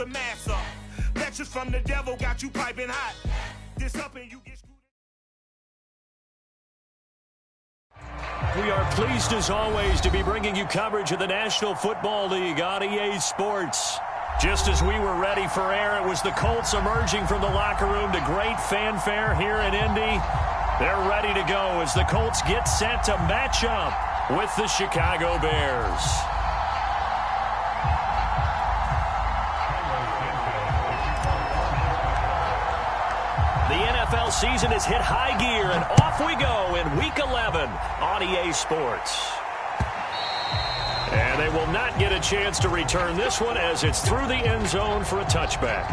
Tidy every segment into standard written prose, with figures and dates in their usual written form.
the mask up. Lectures from the devil got you piping hot. This up and you get screwed. We are pleased as always to be bringing you coverage of the National Football League on EA Sports. Just as we were ready for air, it was the Colts emerging from the locker room to great fanfare here in Indy. They're ready to go as the Colts get set to match up with the Chicago Bears. The NFL season has hit high gear, and off we go in Week 11 on EA Sports. And they will not get a chance to return this one as it's through the end zone for a touchback.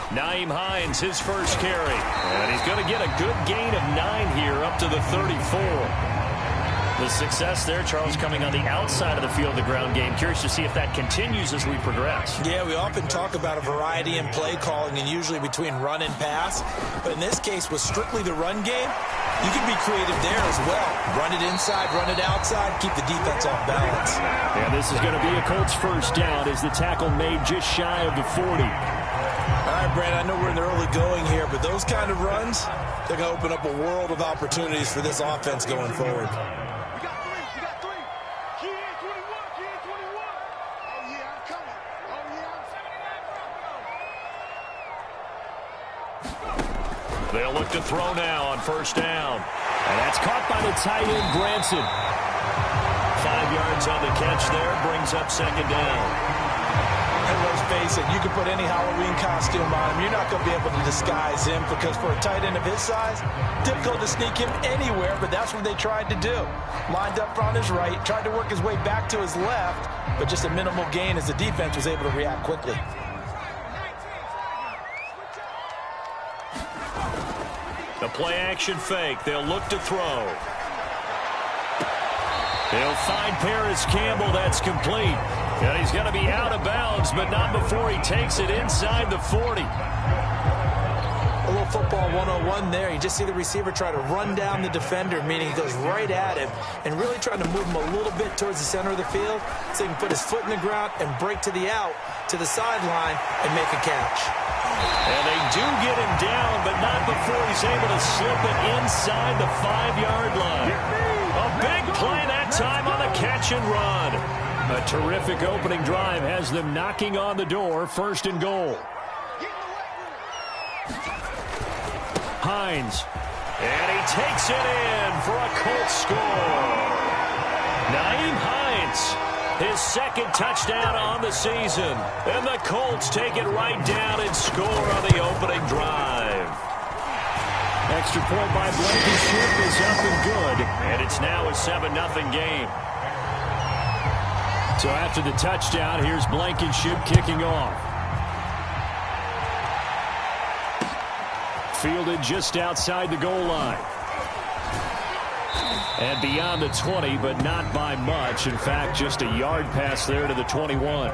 Nyheim Hines, his first carry. And he's going to get a good gain of 9 here up to the 34. The success there, Charles, coming on the outside of the field, the ground game. Curious to see if that continues as we progress. Yeah, we often talk about a variety in play calling and usually between run and pass. But in this case, with strictly the run game, you can be creative there as well. Run it inside, run it outside, keep the defense off balance. And this is going to be a Colts first down as the tackle made just shy of the 40. All right, Brad, I know we're in the early going here, but those kind of runs, they're going to open up a world of opportunities for this offense going forward. They'll look to throw now on first down. And that's caught by the tight end, Granson. 5 yards on the catch there, brings up second down. And let's face it, you can put any Halloween costume on him. You're not going to be able to disguise him because for a tight end of his size, difficult to sneak him anywhere, but that's what they tried to do. Lined up on his right, tried to work his way back to his left, but just a minimal gain as the defense was able to react quickly. The play-action fake. They'll look to throw. They'll find Paris Campbell. That's complete. And he's going to be out of bounds, but not before he takes it inside the 40. A little football 101 there. You just see the receiver try to run down the defender, meaning he goes right at him, and really trying to move him a little bit towards the center of the field so he can put his foot in the ground and break to the out, to the sideline, and make a catch. And they do get him down, but not before he's able to slip it inside the 5-yard line. A big play that time on the catch and run. A terrific opening drive has them knocking on the door, first and goal. Hines. And he takes it in for a Colts score. Nyheim Hines, his second touchdown on the season. And the Colts take it right down and score on the opening drive. Extra point by Blankenship is up and good. And it's now a 7-0 game. So after the touchdown, here's Blankenship kicking off. Fielded just outside the goal line. And beyond the 20, but not by much. In fact, just a yard pass there to the 21.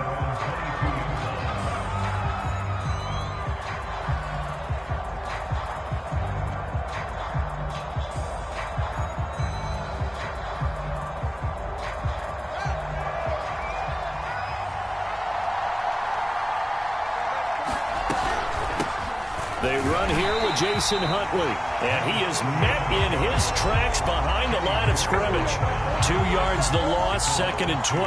They run here with Jason Huntley. And he is met in his tracks behind the line of scrimmage. 2 yards the loss, second and 12.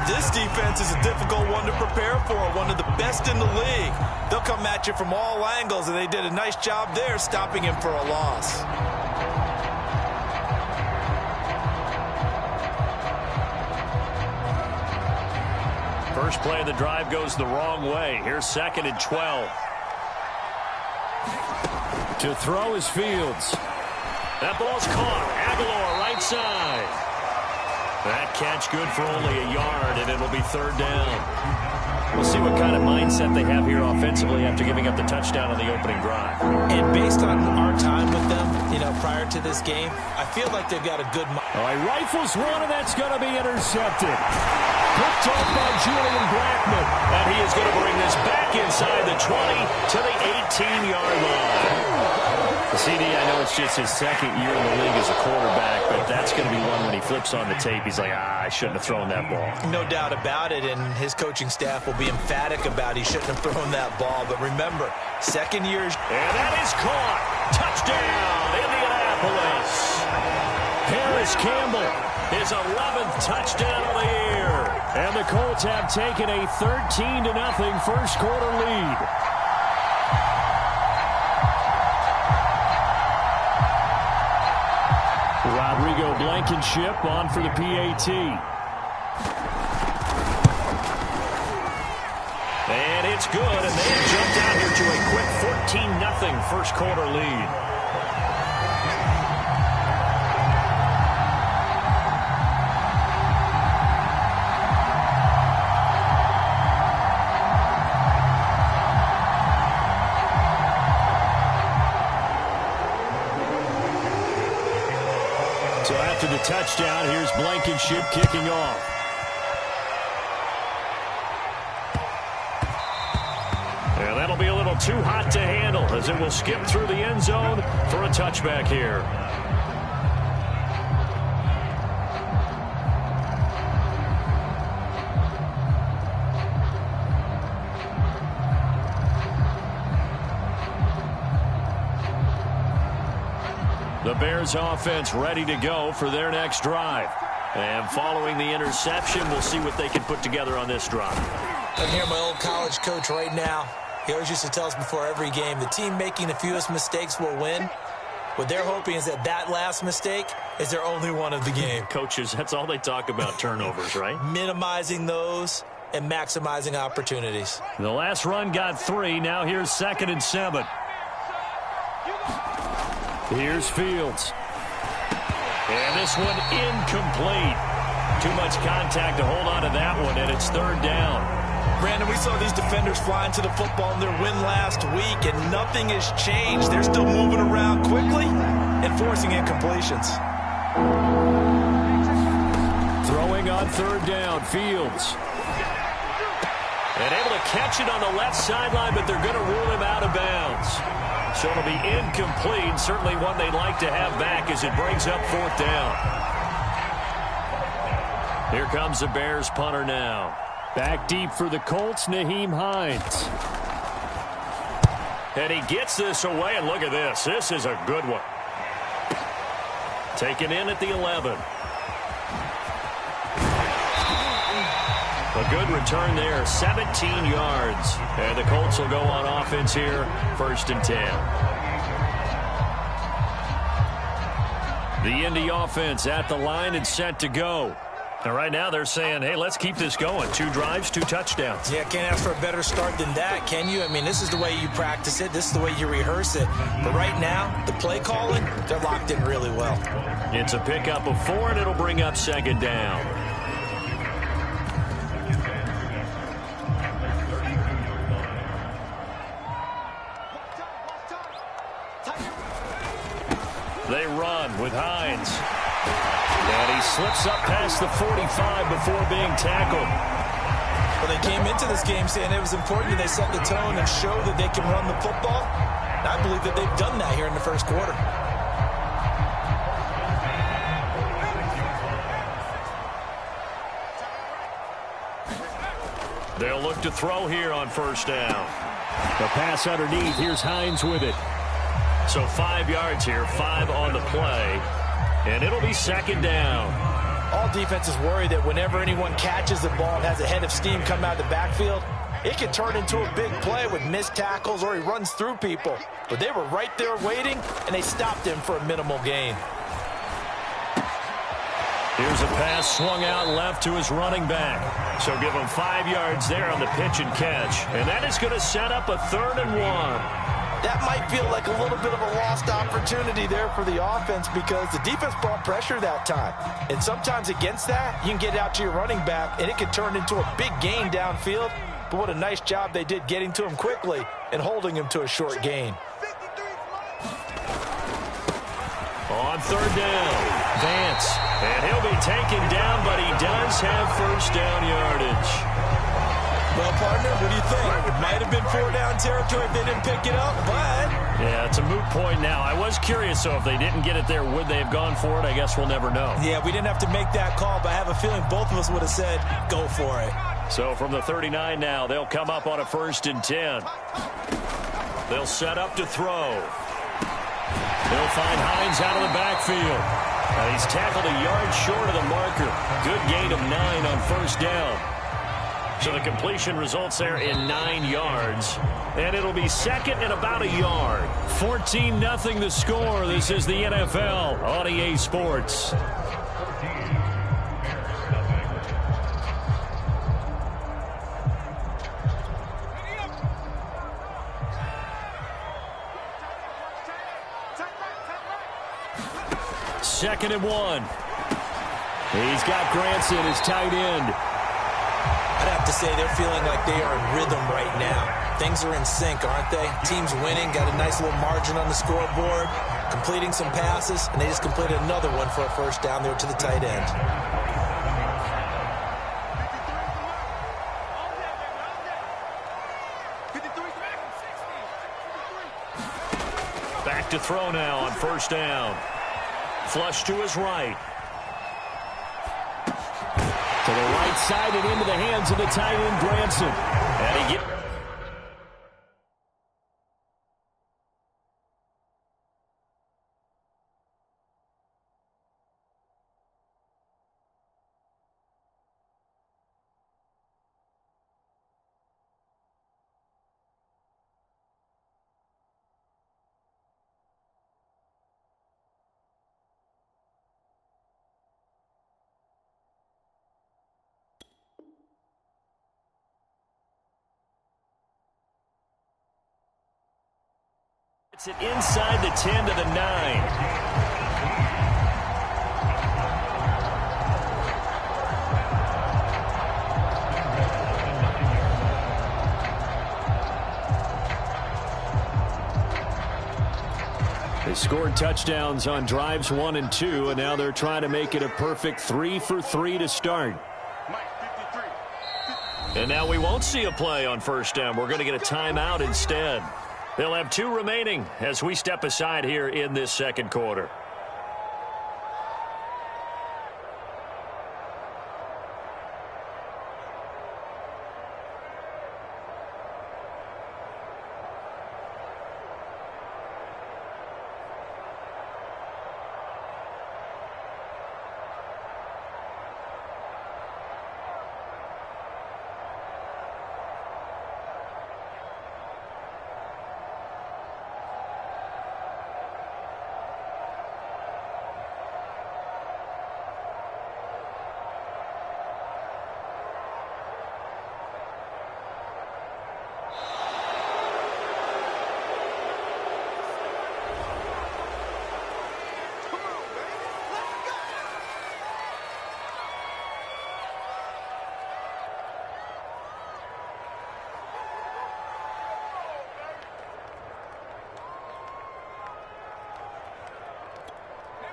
This defense is a difficult one to prepare for, one of the best in the league. They'll come at you from all angles, and they did a nice job there stopping him for a loss. First play of the drive goes the wrong way. Here's second and 12. To throw is Fields. That ball's caught. Aguilar right side. That catch good for only a yard, and it'll be third down. We'll see what kind of mindset they have here offensively after giving up the touchdown on the opening drive. And based on our time with them, prior to this game, I feel like they've got a good All right, rifles one, and that's going to be intercepted. Picked off by Julian Blackmon. 20 to the 18-yard line. CD, I know it's just his second year in the league as a quarterback, but that's going to be one when he flips on the tape. He's like, I shouldn't have thrown that ball. No doubt about it, and his coaching staff will be emphatic about he shouldn't have thrown that ball. But remember, second year. And that is caught. Touchdown, Indianapolis. Paris Campbell, his 11th touchdown of the year. And the Colts have taken a 13-0 first quarter lead. Rodrigo Blankenship on for the PAT. And it's good, and they have jumped out here to a quick 14-0 first quarter lead. So after the touchdown, here's Blankenship kicking off. And that'll be a little too hot to handle as it will skip through the end zone for a touchback here. The Bears offense ready to go for their next drive. And following the interception, we'll see what they can put together on this drive. I'm here, my old college coach right now. He always used to tell us before every game, the team making the fewest mistakes will win. What they're hoping is that that last mistake is their only one of the game. Coaches, that's all they talk about, turnovers, right? Minimizing those and maximizing opportunities. The last run got 3. Now here's 2nd and 7. Here's Fields. And this one incomplete. Too much contact to hold on to that one, and it's 3rd down. Brandon, we saw these defenders flying to the football in their win last week, and nothing has changed. They're still moving around quickly and forcing incompletions. Throwing on 3rd down, Fields. And able to catch it on the left sideline, but they're going to rule him out of bounds. So it'll be incomplete. Certainly one they'd like to have back as it brings up 4th down. Here comes the Bears punter now. Back deep for the Colts, Nyheim Hines. And he gets this away, and look at this. This is a good one. Taken in at the 11. A good return there, 17 yards. And the Colts will go on offense here, 1st and 10. The Indy offense at the line and set to go. And right now they're saying, hey, let's keep this going. 2 drives, 2 touchdowns. Yeah, can't ask for a better start than that, can you? I mean, this is the way you practice it. This is the way you rehearse it. But right now, the play calling, they're locked in really well. It's a pickup of 4, and it'll bring up 2nd down. They run with Hines. And he slips up past the 45 before being tackled. Well, they came into this game saying it was important that they set the tone and show that they can run the football. And I believe that they've done that here in the first quarter. They'll look to throw here on 1st down. The pass underneath. Here's Hines with it. So 5 yards here, 5 on the play. And it'll be 2nd down. All defenses worry that whenever anyone catches the ball and has a head of steam come out of the backfield, it can turn into a big play with missed tackles or he runs through people. But they were right there waiting, and they stopped him for a minimal gain. Here's a pass swung out left to his running back. So give him 5 yards there on the pitch and catch. And that is going to set up a 3rd and 1. That might feel like a little bit of a lost opportunity there for the offense because the defense brought pressure that time. And sometimes against that, you can get out to your running back, and it can turn into a big gain downfield. But what a nice job they did getting to him quickly and holding him to a short gain. On 3rd down, Vance. And he'll be taken down, but he does have 1st down yardage. Well, partner, What do you think? It might have been 4-down territory if they didn't pick it up, but... Yeah, it's a moot point now. I was curious, so if they didn't get it there, would they have gone for it? I guess we'll never know. Yeah, we didn't have to make that call, but I have a feeling both of us would have said, go for it. So from the 39 now, they'll come up on a 1st and 10. They'll set up to throw. They'll find Hines out of the backfield. He's tackled a yard short of the marker. Good gain of 9 on 1st down. So the completion results there in 9 yards. And it'll be 2nd and about a yard. 14-0 the score. This is the NFL on EA Sports. Second and 1. He's got Granson, his tight end. I'd have to say they're feeling like they are in rhythm right now. Things are in sync, aren't they? Team's winning, got a nice little margin on the scoreboard, completing some passes, and they just completed another one for a 1st down there to the tight end. Back to throw now on 1st down. Flush to his right. To the right side and into the hands of the tight end, Granson. And he gets... It's it inside the 10 to the 9. They scored touchdowns on drives 1 and 2, and now they're trying to make it a perfect 3 for 3 to start. And now we won't see a play on 1st down. We're going to get a timeout instead. They'll have 2 remaining as we step aside here in this 2nd quarter.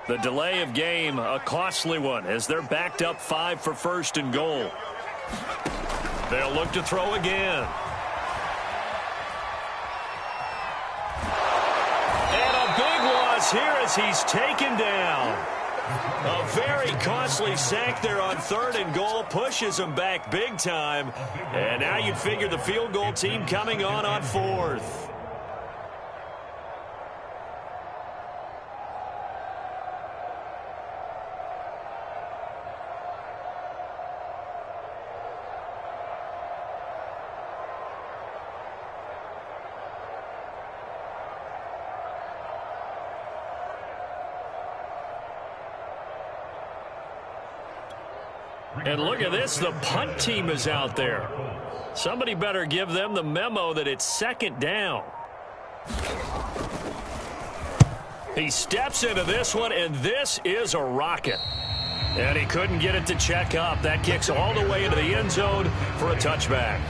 The delay of game, a costly one, as they're backed up 5 for 1st and goal. They'll look to throw again. And a big loss here as he's taken down. A very costly sack there on 3rd and goal, pushes him back big time. And now you'd figure the field goal team coming on 4th. And look at this, the punt team is out there. Somebody better give them the memo that it's 2nd down. He steps into this one, and this is a rocket. And he couldn't get it to check up. That kicks all the way into the end zone for a touchback.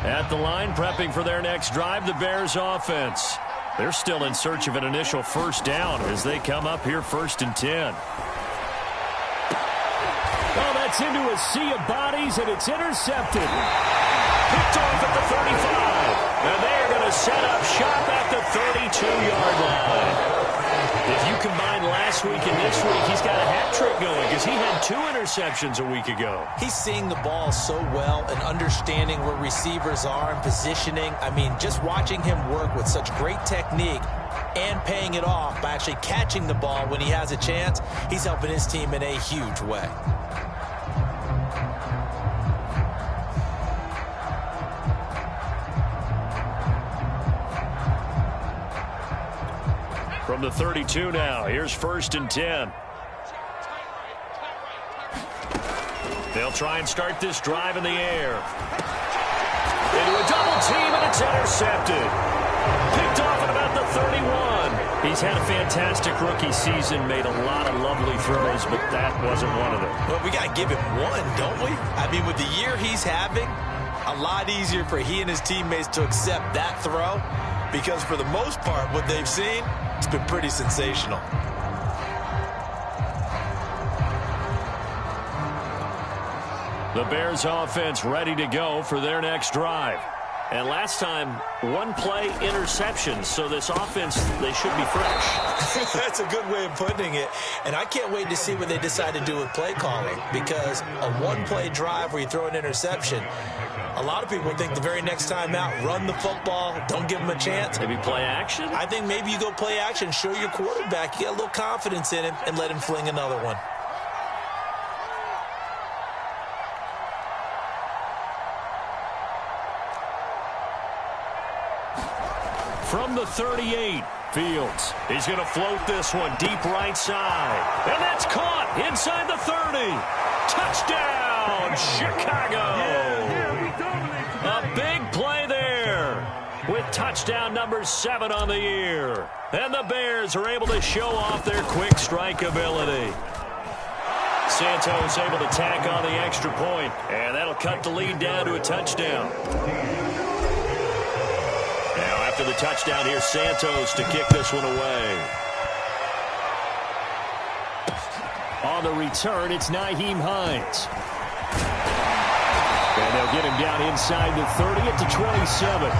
At the line, prepping for their next drive, the Bears offense. They're still in search of an initial 1st down as they come up here 1st and 10. gets into a sea of bodies, and it's intercepted. Picked off at the 35. And they're going to set up shop at the 32-yard line. If you combine last week and this week, he's got a hat trick going because he had 2 interceptions a week ago. He's seeing the ball so well and understanding where receivers are and positioning. I mean, just watching him work with such great technique and paying it off by actually catching the ball when he has a chance, he's helping his team in a huge way. From the 32 now, here's 1st and 10. They'll try and start this drive in the air. Into a double team, and it's intercepted. Picked off at about the 31. He's had a fantastic rookie season, made a lot of lovely throws, but that wasn't one of them. Well, we got to give him one, don't we? I mean, with the year he's having, a lot easier for he and his teammates to accept that throw because for the most part, what they've seen, it's been pretty sensational. The Bears offense ready to go for their next drive. And last time, 1-play interception, so this offense, they should be fresh. That's a good way of putting it. And I can't wait to see what they decide to do with play calling because a 1-play drive where you throw an interception, a lot of people think the very next time out, run the football, don't give him a chance. Maybe play action? I think maybe you go play action, show your quarterback, you get a little confidence in him, and let him fling another one. From the 38, Fields. He's going to float this one deep right side. And that's caught inside the 30. Touchdown, Chicago. A big play there with touchdown number 7 on the year. And the Bears are able to show off their quick strike ability. Santos able to tack on the extra point, and that'll cut the lead down to a touchdown. Now after the touchdown, here's Santos to kick this one away. On the return, it's Nyheim Hines. And they'll get him down inside the 30 at the 27.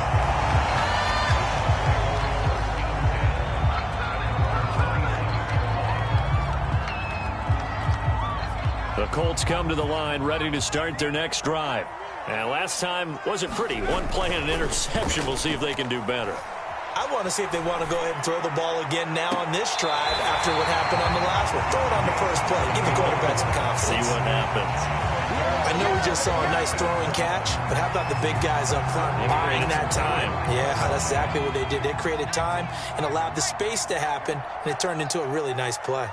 The Colts come to the line ready to start their next drive. And last time wasn't pretty. 1 play and an interception. We'll see if they can do better. I want to see if they want to go ahead and throw the ball again now on this drive after what happened on the last one. Throw it on the first play. Give the quarterback some confidence. See what happens. I know we just saw a nice throwing catch, but how about the big guys up front buying that time? Yeah, that's exactly what they did. They created time and allowed the space to happen, and it turned into a really nice play.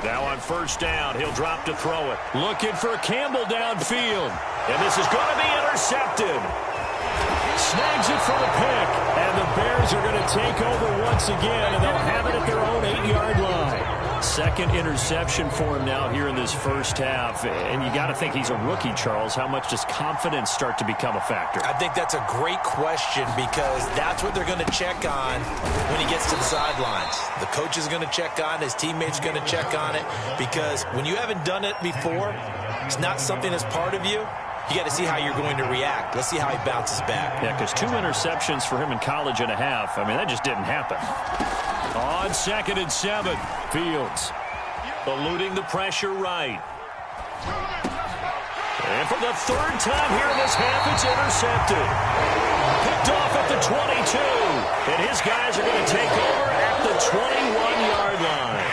Now on first down, he'll drop to throw it. Looking for Campbell downfield. And this is going to be intercepted. Snags it for the pick. And the Bears are going to take over once again, and they'll have it at their own 8-yard line. Second interception for him now here in this first half. And you got to think he's a rookie, Charles. How much does confidence start to become a factor? I think that's a great question because that's what they're going to check on when he gets to the sidelines. The coach is going to check on it. His teammates are going to check on it because when you haven't done it before, it's not something that's part of you. You got to see how you're going to react. Let's see how he bounces back. Yeah, because 2 interceptions for him in college and a half. I mean, that just didn't happen. On 2nd and 7, Fields eluding the pressure right. And for the 3rd time here in this half, it's intercepted. Picked off at the 22. And his guys are going to take over at the 21-yard line.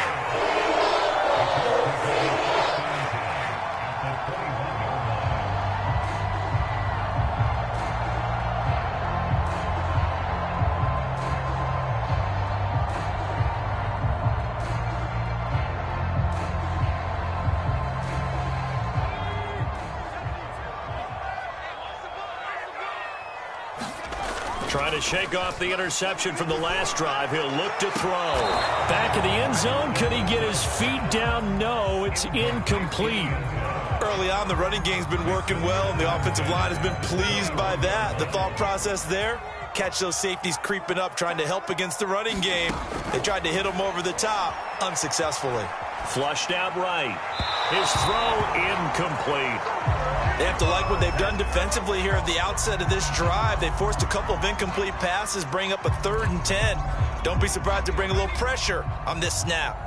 Trying to shake off the interception from the last drive. He'll look to throw. Back in the end zone. Could he get his feet down? No, it's incomplete. Early on, the running game's been working well, and the offensive line has been pleased by that. The thought process there, catch those safeties creeping up, trying to help against the running game. They tried to hit him over the top, unsuccessfully. Flushed out right. His throw incomplete. They have to like what they've done defensively here at the outset of this drive. They forced a couple of incomplete passes, bring up a 3rd and 10. Don't be surprised to bring a little pressure on this snap.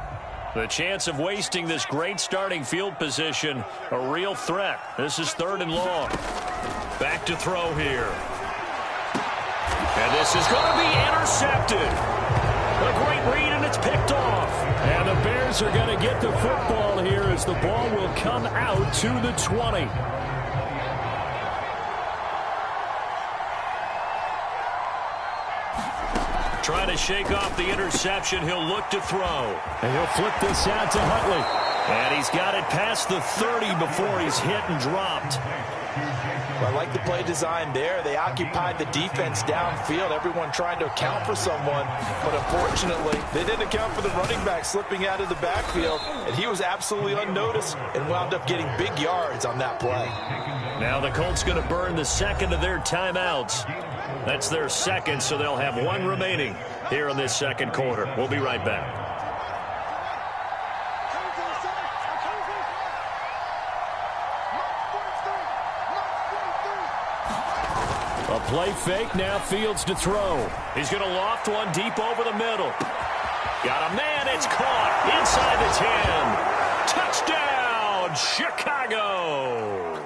The chance of wasting this great starting field position, a real threat. This is 3rd and long. Back to throw here. And this is going to be intercepted. A great read, and it's picked off. And the Bears are going to get the football here as the ball will come out to the 20. Trying to shake off the interception. He'll look to throw. And he'll flip this out to Huntley. And he's got it past the 30 before he's hit and dropped. I like the play design there. They occupied the defense downfield, everyone trying to account for someone. But unfortunately, they didn't account for the running back slipping out of the backfield. And he was absolutely unnoticed and wound up getting big yards on that play. Now the Colts going to burn the second of their timeouts. That's their second, so they'll have one remaining here in this second quarter. We'll be right back. A play fake, now Fields to throw. He's going to loft one deep over the middle. Got a man, it's caught inside the 10. Touchdown, Chicago.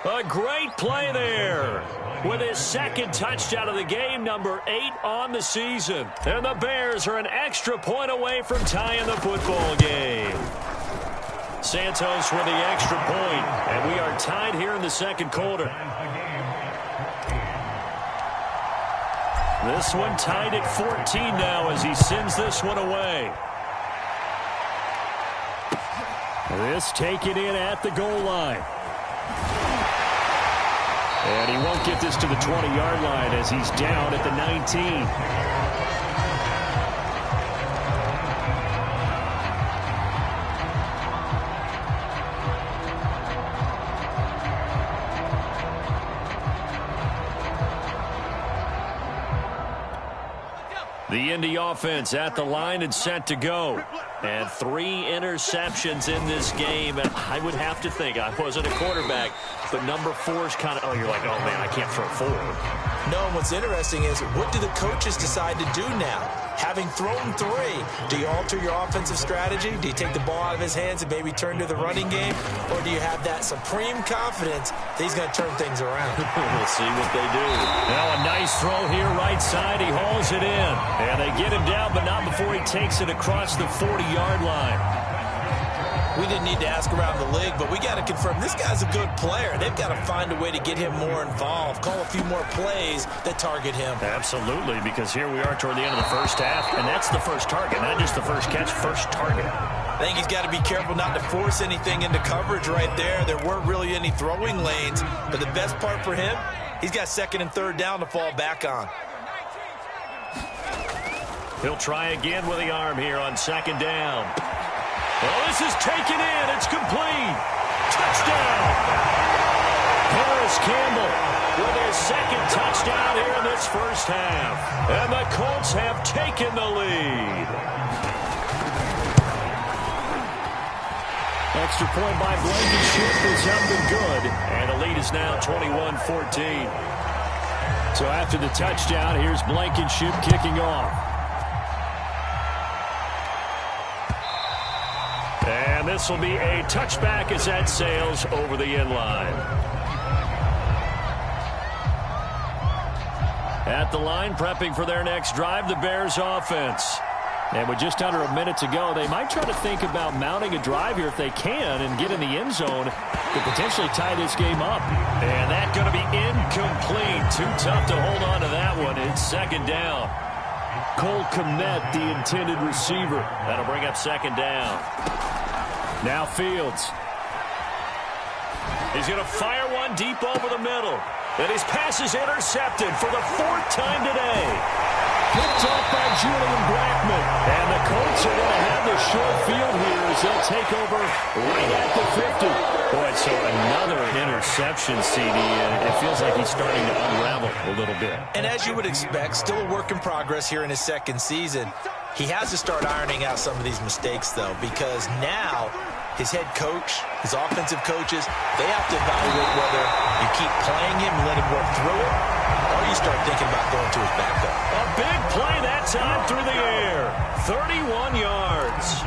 A great play there. With his second touchdown of the game, number 8 on the season. And the Bears are an extra point away from tying the football game. Santos with the extra point, and we are tied here in the second quarter. This one tied at 14 now as he sends this one away. This taken in at the goal line. And he won't get this to the 20-yard line as he's down at the 19. The Indy offense at the line and set to go. And 3 interceptions in this game. And I would have to think, I wasn't a quarterback, but number 4 is kind of, oh, you're like, oh, man, I can't throw 4. No, and what's interesting is, what do the coaches decide to do now? Having thrown 3, do you alter your offensive strategy? Do you take the ball out of his hands and maybe turn to the running game? Or do you have that supreme confidence that he's going to turn things around? We'll see what they do. Now a nice throw here right side. He hauls it in. And they get him down, but not before he takes it across the 40-yard line. We didn't need to ask around the league, but we got to confirm this guy's a good player. They've got to find a way to get him more involved, call a few more plays that target him. Absolutely, because here we are toward the end of the first half, and that's the first target, not just the first catch, first target. I think he's got to be careful not to force anything into coverage right there. There weren't really any throwing lanes, but the best part for him, he's got 2nd and 3rd down to fall back on. He'll try again with the arm here on 2nd down. Well, this is taken in. It's complete. Touchdown. Paris Campbell with his 2nd touchdown here in this first half. And the Colts have taken the lead. Extra point by Blankenship is up and good. And the lead is now 21-14. So after the touchdown, here's Blankenship kicking off. And this will be a touchback as that sails over the end line. At the line, prepping for their next drive, the Bears offense. And with just under a minute to go, they might try to think about mounting a drive here if they can and get in the end zone to potentially tie this game up. And that's going to be incomplete. Too tough to hold on to that one. It's 2nd down. Cole Kmet, the intended receiver. That'll bring up 2nd down. Now Fields. He's going to fire one deep over the middle. And his pass is intercepted for the 4th time today. Picked off by Julian Blackmon. And the Colts are going to have the short field here as they'll take over right at the 50. Boy, so another interception, CD. And it feels like he's starting to unravel a little bit. And as you would expect, still a work in progress here in his 2nd season. He has to start ironing out some of these mistakes, though, because now his head coach, his offensive coaches, they have to evaluate whether you keep playing him and let him work through it, or you start thinking about going to his backup. A big play that time through the air. 31 yards.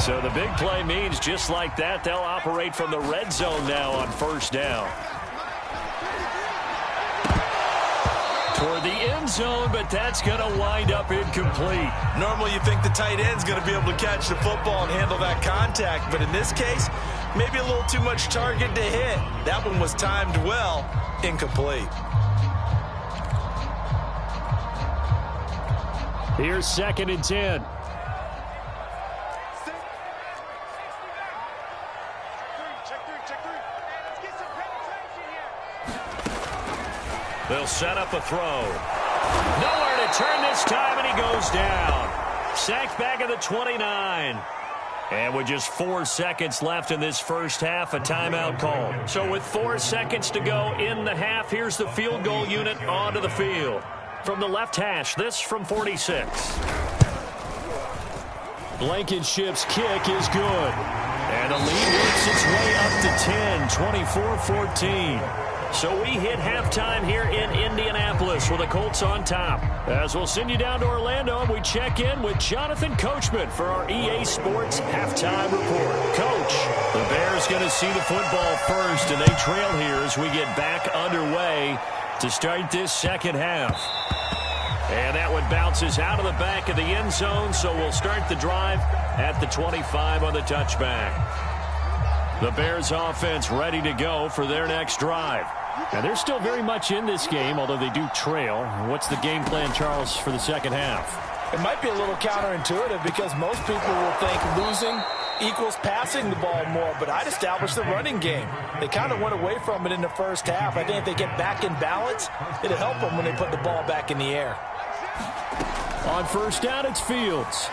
So the big play means just like that, they'll operate from the red zone now on first down. Toward the end zone, but that's going to wind up incomplete. Normally you think the tight end's going to be able to catch the football and handle that contact, but in this case, maybe a little too much target to hit. That one was timed well, incomplete. Here's 2nd and 10. They'll set up a throw. Nowhere to turn this time, and he goes down. Sacked back at the 29. And with just 4 seconds left in this first half, a timeout called. So with 4 seconds to go in the half, here's the field goal unit onto the field. From the left hash, this from 46. Blankenship's kick is good. And the lead works its way up to 10, 24-14. So we hit halftime here in Indianapolis with the Colts on top. As we'll send you down to Orlando, and we check in with Jonathan Coachman for our EA Sports Halftime Report. Coach, the Bears going to see the football first, and they trail here as we get back underway to start this second half. And that one bounces out of the back of the end zone, so we'll start the drive at the 25 on the touchback. The Bears offense ready to go for their next drive. Now, they're still very much in this game, although they do trail. What's the game plan, Charles, for the second half? It might be a little counterintuitive because most people will think losing equals passing the ball more, but I'd establish the running game. They kind of went away from it in the first half. I think if they get back in balance, it'll help them when they put the ball back in the air. On first down, it's Fields.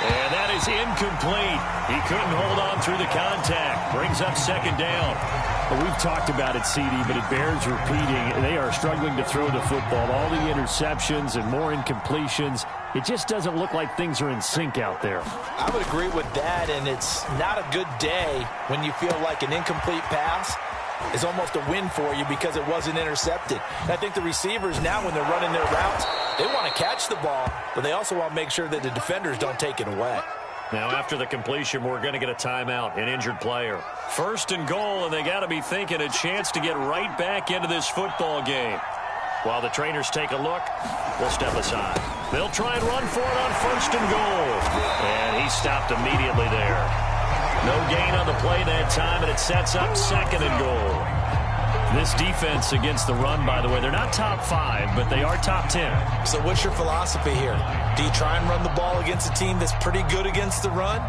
And that is incomplete. He couldn't hold on through the contact. Brings up second down. Well, we've talked about it, CD, but it bears repeating. They are struggling to throw the football. All the interceptions and more incompletions. It just doesn't look like things are in sync out there. I would agree with that, and it's not a good day when you feel like an incomplete pass is almost a win for you because it wasn't intercepted. And I think the receivers now, when they're running their routes, they want to catch the ball, but they also want to make sure that the defenders don't take it away. Now, after the completion, we're going to get a timeout, an injured player. First and goal, and they got to be thinking a chance to get right back into this football game. While the trainers take a look, we'll step aside. They'll try and run for it on first and goal. And he stopped immediately there. No gain on the play that time, and it sets up second and goal. This defense against the run, by the way, they're not top 5, but they are top 10. So what's your philosophy here? Do you try and run the ball against a team that's pretty good against the run?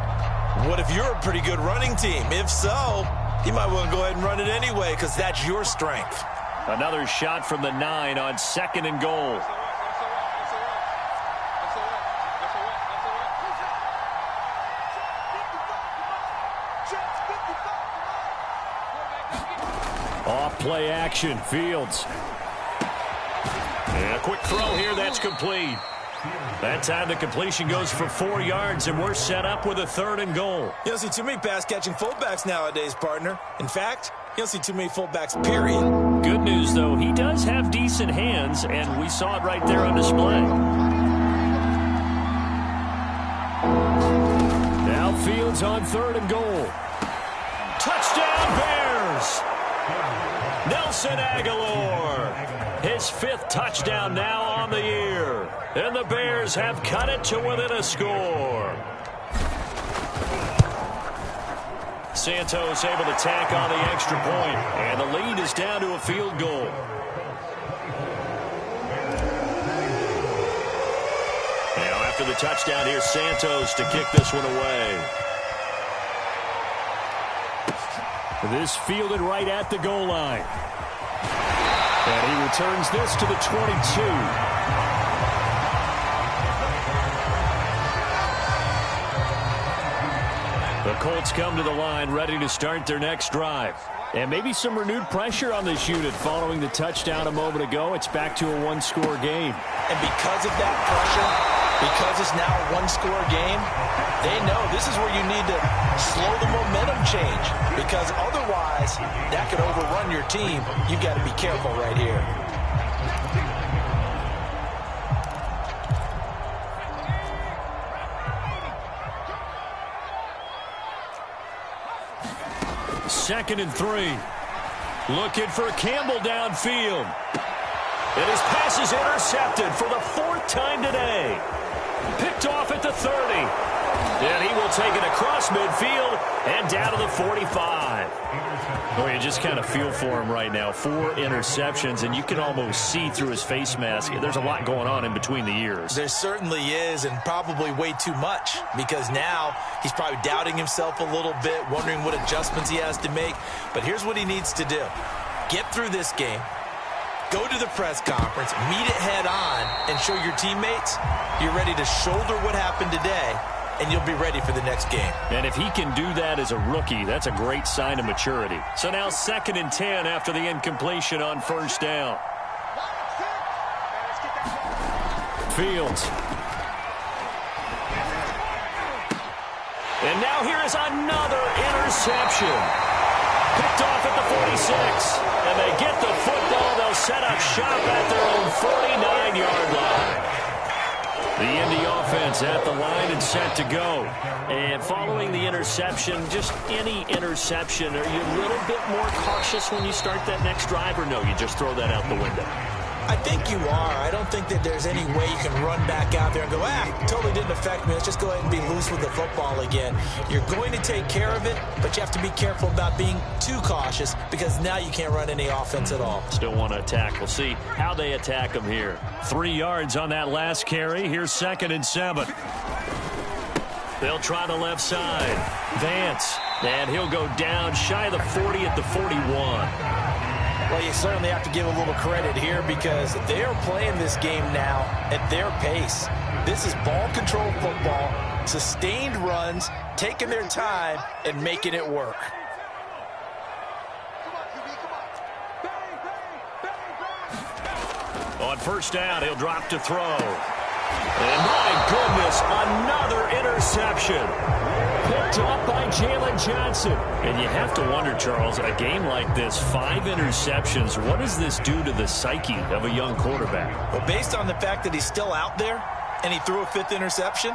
What if you're a pretty good running team? If so, you might want to go ahead and run it anyway because that's your strength. Another shot from the 9 on second and goal. Off play action, Fields. And a quick throw here, that's complete. That time the completion goes for 4 yards, and we're set up with a third and goal. You don't see too many pass-catching fullbacks nowadays, partner. In fact, you don't see too many fullbacks, period. Good news, though, he does have decent hands, and we saw it right there on display. Now Fields on third and goal. Touchdown, Bears! Nelson Aguilar, his 5th touchdown now on the year. And the Bears have cut it to within a score. Santos able to tack on the extra point, and the lead is down to a field goal. Now after the touchdown, here's Santos to kick this one away. This fielded right at the goal line. And he returns this to the 22. The Colts come to the line ready to start their next drive. And maybe some renewed pressure on this unit following the touchdown a moment ago. It's back to a one-score game. And because of that pressure, Because it's now a one-score game, they know this is where you need to slow the momentum change. Because otherwise, that could overrun your team. You've got to be careful right here. Second and 3. Looking for Campbell downfield. And his pass is intercepted for the 4th time today. Picked off at the 30. And he will take it across midfield and down to the 45. Boy, you just kind of feel for him right now. 4 interceptions, and you can almost see through his face mask. There's a lot going on in between the ears. There certainly is, and probably way too much, because now he's probably doubting himself a little bit, wondering what adjustments he has to make. But here's what he needs to do. Get through this game. Go to the press conference, meet it head on, and show your teammates you're ready to shoulder what happened today, and you'll be ready for the next game. And if he can do that as a rookie, that's a great sign of maturity. So now 2nd and 10 after the incompletion on 1st down. Fields. And now here is another interception. Picked off at the 46. And they get the football. They'll set up shop at their own 49-yard line. The Indy offense at the line and set to go. And following the interception, just any interception, are you a little bit more cautious when you start that next drive, or no, you just throw that out the window? I think you are. I don't think that there's any way you can run back out there and go, totally didn't affect me. Let's just go ahead and be loose with the football again. You're going to take care of it, but you have to be careful about being too cautious, because now you can't run any offense at all. Still want to attack. We'll see how they attack him here. 3 yards on that last carry. Here's 2nd and 7. They'll try the left side. Vance. And he'll go down shy of the 40 at the 41. Well, you certainly have to give a little credit here, because they are playing this game now at their pace. This is ball control football, sustained runs, taking their time, and making it work. On 1st down, he'll drop to throw. And my goodness, another interception. Picked up by Jalen Johnson. And you have to wonder, Charles, a game like this, 5 interceptions, what does this do to the psyche of a young quarterback? Well, based on the fact that he's still out there and he threw a 5th interception,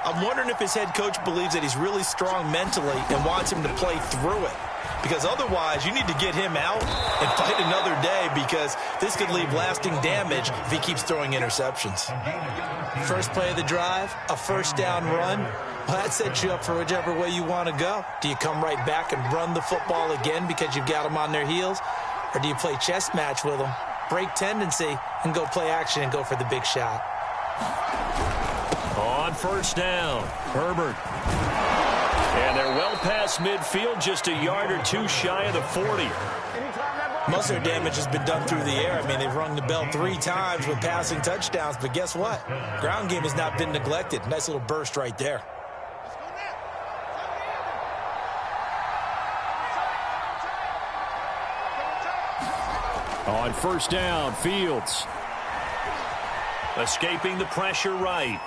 I'm wondering if his head coach believes that he's really strong mentally and wants him to play through it. Because otherwise, you need to get him out and fight another day, because this could leave lasting damage if he keeps throwing interceptions. First play of the drive, a 1st down run. Well, that sets you up for whichever way you want to go. Do you come right back and run the football again because you've got them on their heels? Or do you play chess match with them, break tendency, and go play action and go for the big shot? On 1st down, Herbert. And they're well past midfield, just a yard or 2 shy of the 40. Most of their damage has been done through the air. I mean, they've rung the bell 3 times with passing touchdowns, but guess what? Ground game has not been neglected. Nice little burst right there. On 1st down, Fields. Escaping the pressure right.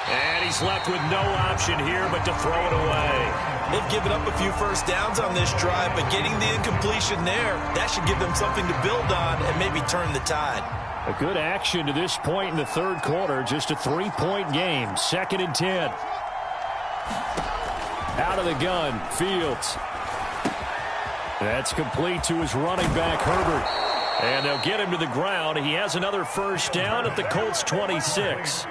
And he's left with no option here but to throw it away. They've given up a few 1st downs on this drive, but getting the incompletion there, that should give them something to build on and maybe turn the tide. A good action to this point in the 3rd quarter. Just a 3-point game. 2nd and 10. Out of the gun, Fields. That's complete to his running back, Herbert. And they'll get him to the ground. He has another 1st down at the Colts 26.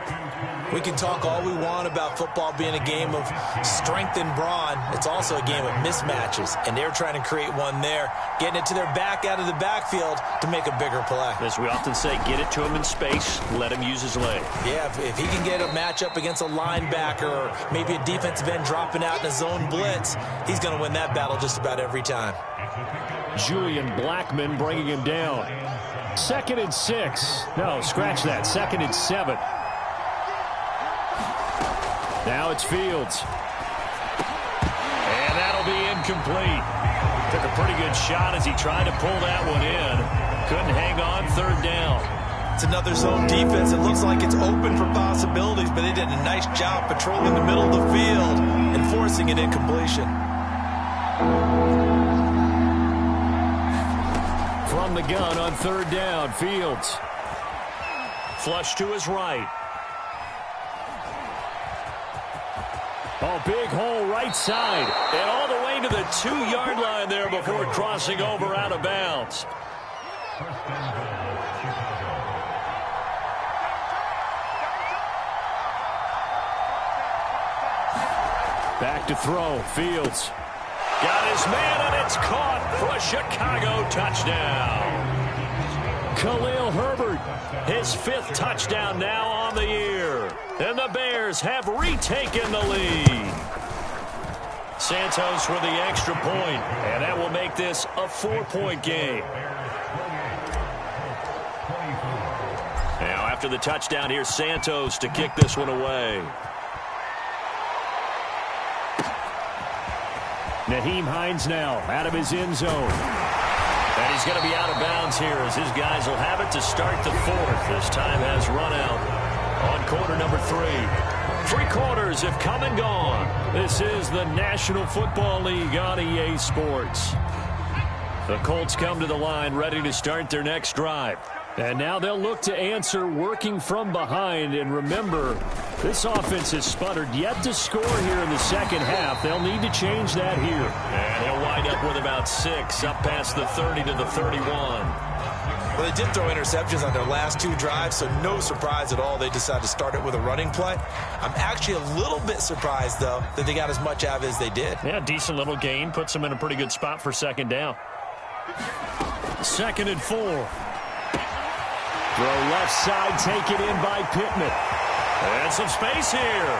We can talk all we want about football being a game of strength and brawn. It's also a game of mismatches, and they're trying to create one there, getting it to their back out of the backfield to make a bigger play. As we often say, get it to him in space, let him use his leg. Yeah, if he can get a matchup against a linebacker or maybe a defensive end dropping out in a zone blitz, he's going to win that battle just about every time. Julian Blackmon bringing him down. 2nd and 6. No, scratch that. 2nd and 7. Now it's Fields. And that'll be incomplete. Took a pretty good shot as he tried to pull that one in. Couldn't hang on 3rd down. It's another zone defense. It looks like it's open for possibilities, but they did a nice job patrolling the middle of the field and forcing an incompletion. From the gun on third down, Fields. Flush to his right. Oh, big hole right side. And all the way to the 2-yard line there before crossing over out of bounds. Back to throw. Fields. Got his man, and it's caught for a Chicago touchdown. Khalil Herbert, his 5th touchdown now on the year. And the Bears have retaken the lead. Santos with the extra point, and that will make this a 4-point game. Now, after the touchdown, here's Santos to kick this one away. Nyheim Hines now out of his end zone. And he's going to be out of bounds here as his guys will have it to start the 4th. This time has run out on quarter number 3. 3 quarters have come and gone. This is the National Football League on EA Sports. The Colts come to the line ready to start their next drive. And now they'll look to answer working from behind. And remember, this offense has sputtered yet to score here in the second half. They'll need to change that here. And he'll wind up with about 6 up past the 30 to the 31. Well, they did throw interceptions on their last 2 drives, so no surprise at all they decided to start it with a running play. I'm actually a little bit surprised, though, that they got as much out of it as they did. Yeah, decent little gain. Puts them in a pretty good spot for second down. 2nd and 4. Throw left side, taken in by Pittman. And some space here.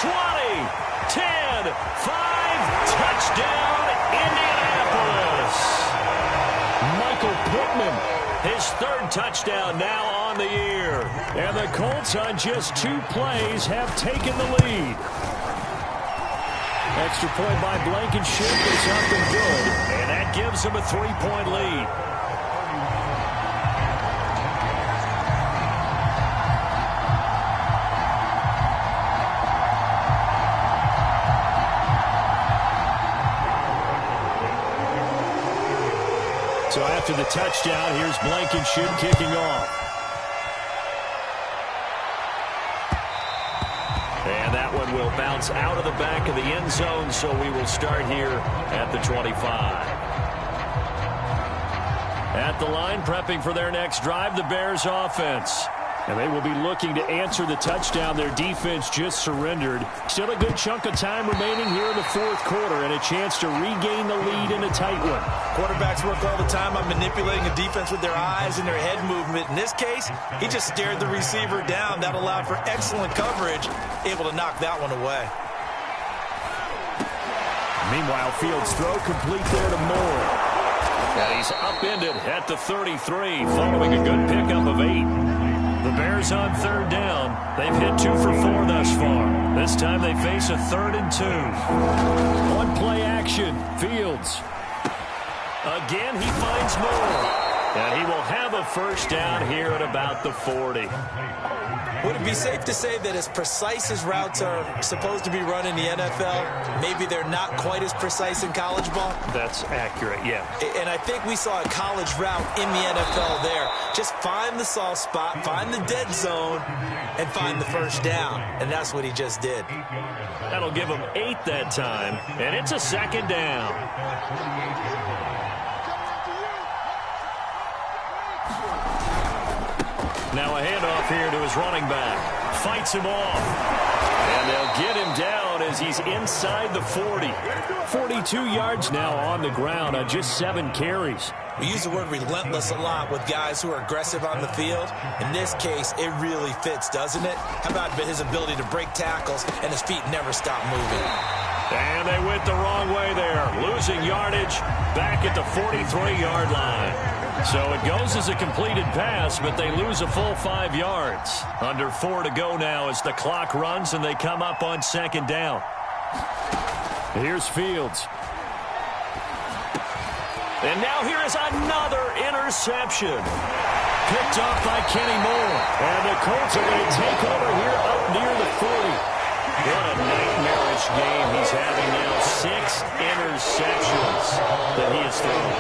20, 10, 5, touchdown, Indianapolis. Michael Pittman, his 3rd touchdown now on the year. And the Colts on just 2 plays have taken the lead. Extra point by Blankenship is up and good. And that gives them a 3-point lead. So after the touchdown, here's Blankenship kicking off. And that one will bounce out of the back of the end zone, so we will start here at the 25. At the line, prepping for their next drive, the Bears offense. And they will be looking to answer the touchdown their defense just surrendered. Still a good chunk of time remaining here in the 4th quarter and a chance to regain the lead in a tight one. Quarterbacks work all the time on manipulating a defense with their eyes and their head movement. In this case, he just stared the receiver down. That allowed for excellent coverage, able to knock that one away. Meanwhile, Fields' throw complete there to Moore. And he's upended at the 33 following a good pickup of 8. The Bears on 3rd down. They've hit 2 for 4 thus far. This time they face a 3rd and 2. On play action, Fields. Again, he finds Moore. And he will have a 1st down here at about the 40. Would it be safe to say that as precise as routes are supposed to be run in the NFL, maybe they're not quite as precise in college ball? That's accurate, yeah. And I think we saw a college route in the NFL there. Just find the soft spot, find the dead zone, and find the 1st down. And that's what he just did. That'll give him 8 that time, and it's a 2nd down. Now a handoff here to his running back. Fights him off. And they'll get him down as he's inside the 40. 42 yards now on the ground on just 7 carries. We use the word relentless a lot with guys who are aggressive on the field. In this case, it really fits, doesn't it? How about his ability to break tackles and his feet never stop moving? And they went the wrong way there. Losing yardage back at the 43-yard line. So it goes as a completed pass, but they lose a full 5 yards. Under 4 to go now as the clock runs and they come up on 2nd down. Here's Fields. And now here is another interception. Picked off by Kenny Moore. And the Colts are going to take over here up near the 40. What a nightmarish game he's having now. 6 interceptions that he has thrown.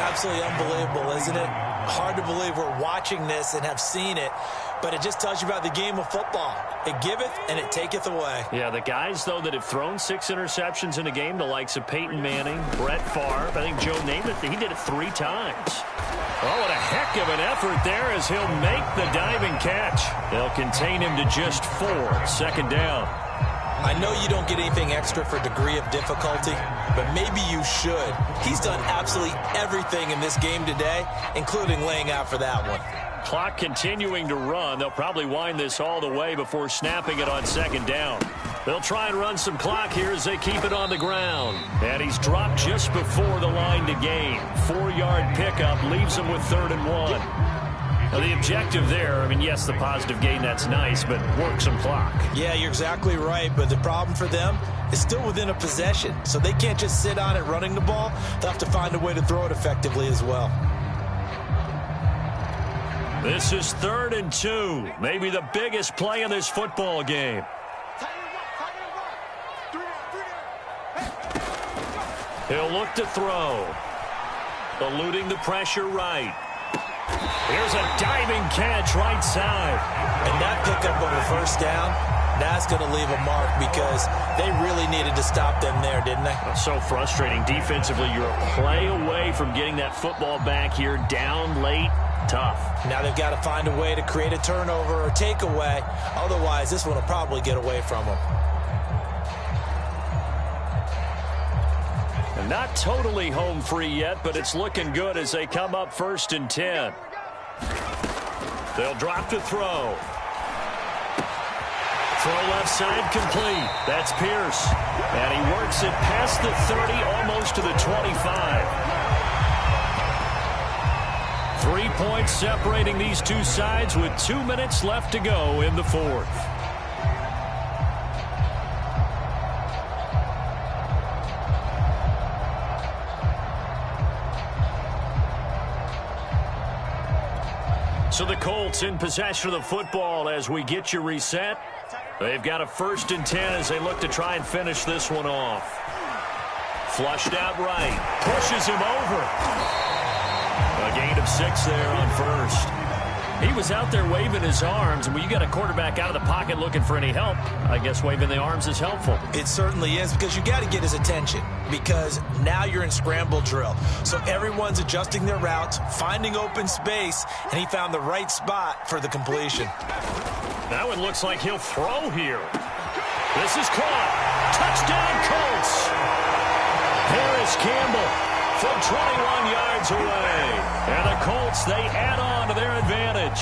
Absolutely unbelievable, isn't it? Hard to believe we're watching this and have seen it, but it just tells you about the game of football. It giveth and it taketh away. Yeah, the guys, though, that have thrown 6 interceptions in a game, the likes of Peyton Manning, Brett Favre, I think Joe Namath, he did it 3 times. Oh, what a heck of an effort there as he'll make the diving catch. They'll contain him to just 4, 2nd down. I know you don't get anything extra for degree of difficulty, but maybe you should. He's done absolutely everything in this game today, including laying out for that one. Clock continuing to run. They'll probably wind this all the way before snapping it on 2nd down. They'll try and run some clock here as they keep it on the ground. And he's dropped just before the line to gain. 4-yard pickup leaves him with 3rd and 1. Now, the objective there, I mean, yes, the positive gain, that's nice, but work some clock. Yeah, you're exactly right, but the problem for them is still within a possession, so they can't just sit on it running the ball. They'll have to find a way to throw it effectively as well. This is 3rd and 2, maybe the biggest play in this football game. He'll look to throw, eluding the pressure right. Here's a diving catch right side. And that pickup of a 1st down, that's going to leave a mark because they really needed to stop them there, didn't they? So frustrating. Defensively, you're a play away from getting that football back here down late. Tough. Now they've got to find a way to create a turnover or takeaway. Otherwise, this one will probably get away from them. And not totally home free yet, but it's looking good as they come up 1st and 10. They'll drop to throw. Throw left side complete. That's Pierce. And he works it past the 30, almost to the 25. 3 points separating these two sides with 2 minutes left to go in the 4th. So the Colts in possession of the football as we get you reset. They've got a 1st and 10 as they look to try and finish this one off. Flushed out right. Pushes him over. A gain of 6 there on 1st. He was out there waving his arms, and when you got a quarterback out of the pocket looking for any help, I guess waving the arms is helpful. It certainly is, because you got to get his attention, because now you're in scramble drill. So everyone's adjusting their routes, finding open space, and he found the right spot for the completion. That one looks like he'll throw here. This is caught. Touchdown, Colts. Paris Campbell from 21 yards away. And the Colts, they add on to their advantage.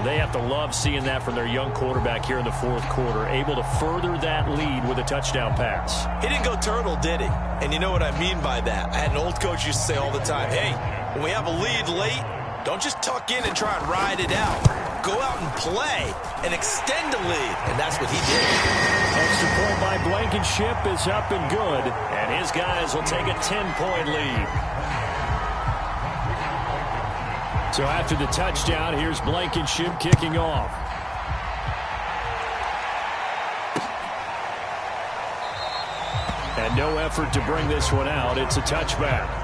They have to love seeing that from their young quarterback here in the 4th quarter, able to further that lead with a touchdown pass. He didn't go turtle, did he? And you know what I mean by that. I had an old coach used to say all the time, hey, when we have a lead late, don't just tuck in and try and ride it out. Go out and play and extend the lead. And that's what he did. Extra point by Blankenship is up and good. And his guys will take a 10-point lead. So after the touchdown, here's Blankenship kicking off. And no effort to bring this one out. It's a touchback.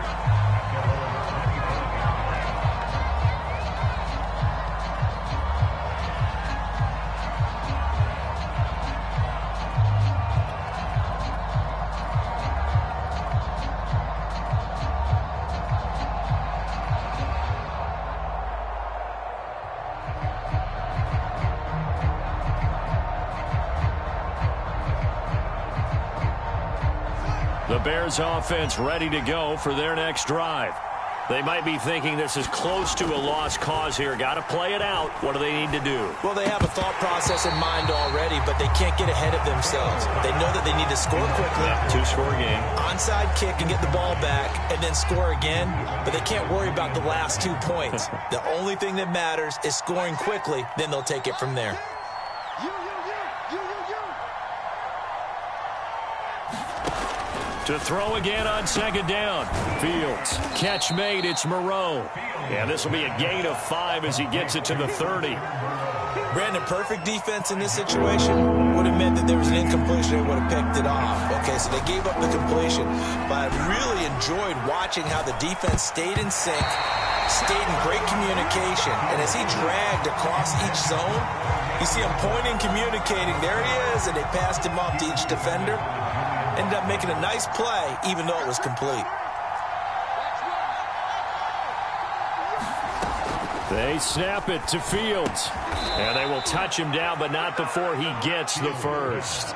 The Bears offense ready to go for their next drive. They might be thinking this is close to a lost cause here. Got to play it out. What do they need to do? Well, they have a thought process in mind already, but they can't get ahead of themselves. They know that they need to score quickly. Yeah, 2-score game. Onside kick and get the ball back and then score again, but they can't worry about the last 2 points. The only thing that matters is scoring quickly, then they'll take it from there. To throw again on second down. Fields. Catch made. It's Moreau. And this will be a gain of 5 as he gets it to the 30. Brandon, perfect defense in this situation would have meant that there was an incompletion. They would have picked it off. Okay, so they gave up the completion. But I really enjoyed watching how the defense stayed in sync, stayed in great communication. And as he dragged across each zone, you see him pointing, communicating. There he is, and they passed him off to each defender. Ended up making a nice play, even though it was complete. They snap it to Fields. And they will touch him down, but not before he gets the first.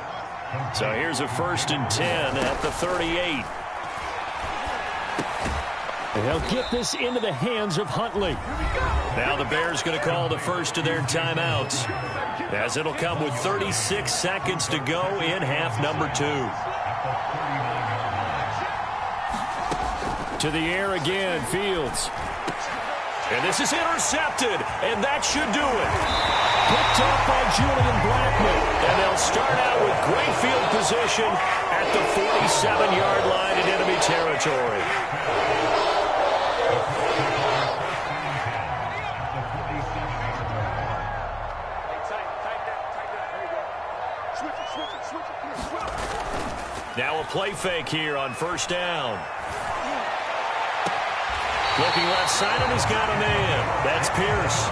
So here's a 1st and 10 at the 38. They'll get this into the hands of Huntley. Now the Bears going to call the first of their timeouts, as it'll come with 36 seconds to go in half number 2. To the air again, Fields. And this is intercepted, and that should do it. Picked up by Julian Blackmon. And they'll start out with great field position at the 47-yard line in enemy territory. Now a play fake here on 1st down. Looking left side, and he's got a man. That's Pierce.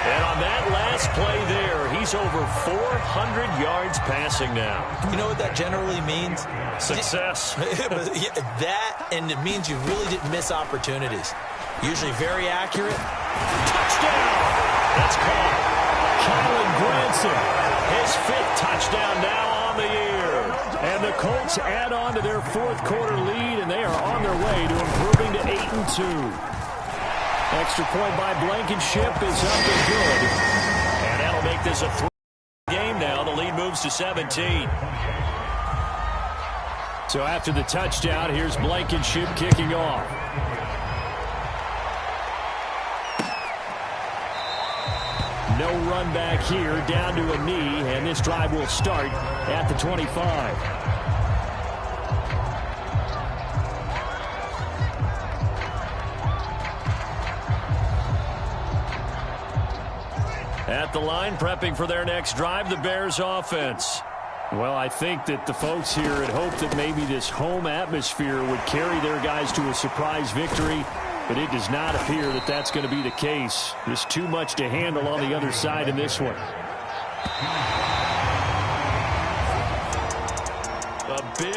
And on that last play there, he's over 400 yards passing now. You know what that generally means? Success. That, and it means you really didn't miss opportunities. Usually very accurate. Touchdown! That's caught. Kylen Granson. His 5th touchdown now on the year. And the Colts add on to their 4th quarter lead, and they are on their way to improving to 8-2. Extra point by Blankenship is up and good. And that'll make this a 3 game now. The lead moves to 17. So after the touchdown, here's Blankenship kicking off. No run back here, down to a knee, and this drive will start at the 25. At the line, prepping for their next drive, the Bears offense. Well, I think that the folks here had hoped that maybe this home atmosphere would carry their guys to a surprise victory, but it does not appear that that's going to be the case. There's too much to handle on the other side in this one. A big